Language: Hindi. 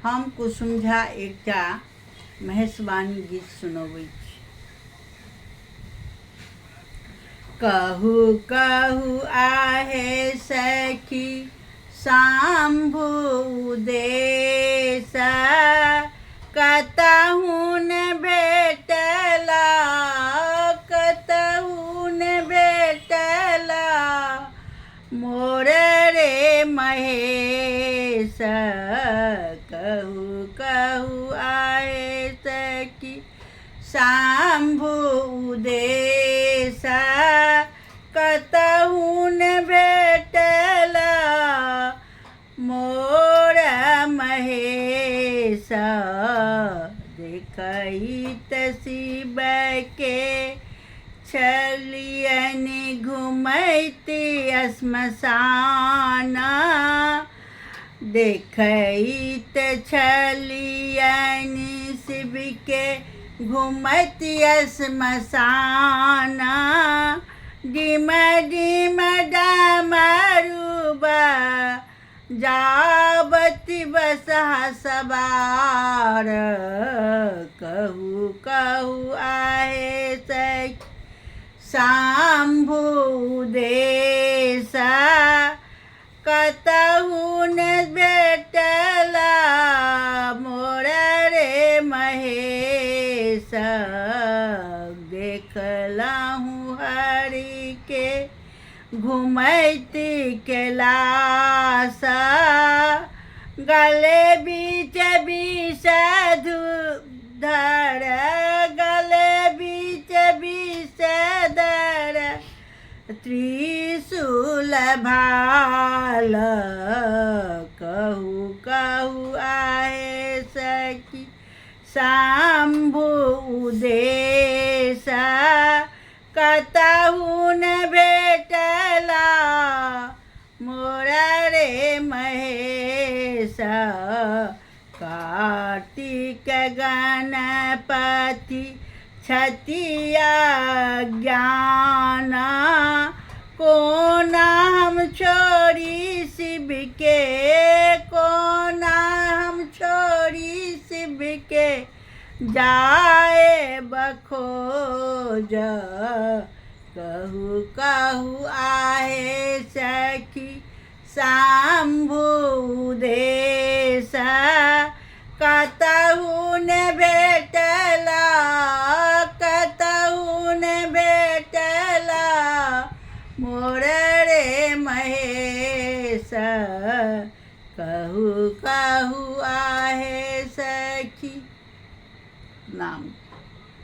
हम कुसुम झा एकटा महेशवाणी गीत सुनबै छी। कहू कहू आहे सखी शंभु उदेश, कतहु न भेटला कतहु न भेटला मोर रे महेश। कहू कहू आए सखी शंभु उदेश, कतहु न भेटला मोर महेश। देखैत शिव के छलियनि घुमैत श्मशान, देखैत छलियनि शिव के घुमैत श्मशान। डिम डिम डमरुबा जावत बसहा सवार, कहू कहू आहे सखी शंभु उदेश, कतहु न भेटला मोर रे महेश। देखलहु हरि के घुमैत कैलाश, गले बीच विषधर गले बीच विषधर त्रिशूल भाल। कहू कहू आहे सखी शंभु उदेश, कतहु न भेटला मोर रे महेश। कार्तिक गणपति छतिया ज्ञान, कोना हम छोड़ी शिव के कोना हम छोड़ी शिव के जाए बखोज। कहू कहू आहे सखी शंभु उदेश, कतहु न भेटला कतहु न भेटला मोर रे महेश। कहू कहू आहे सखी नाम।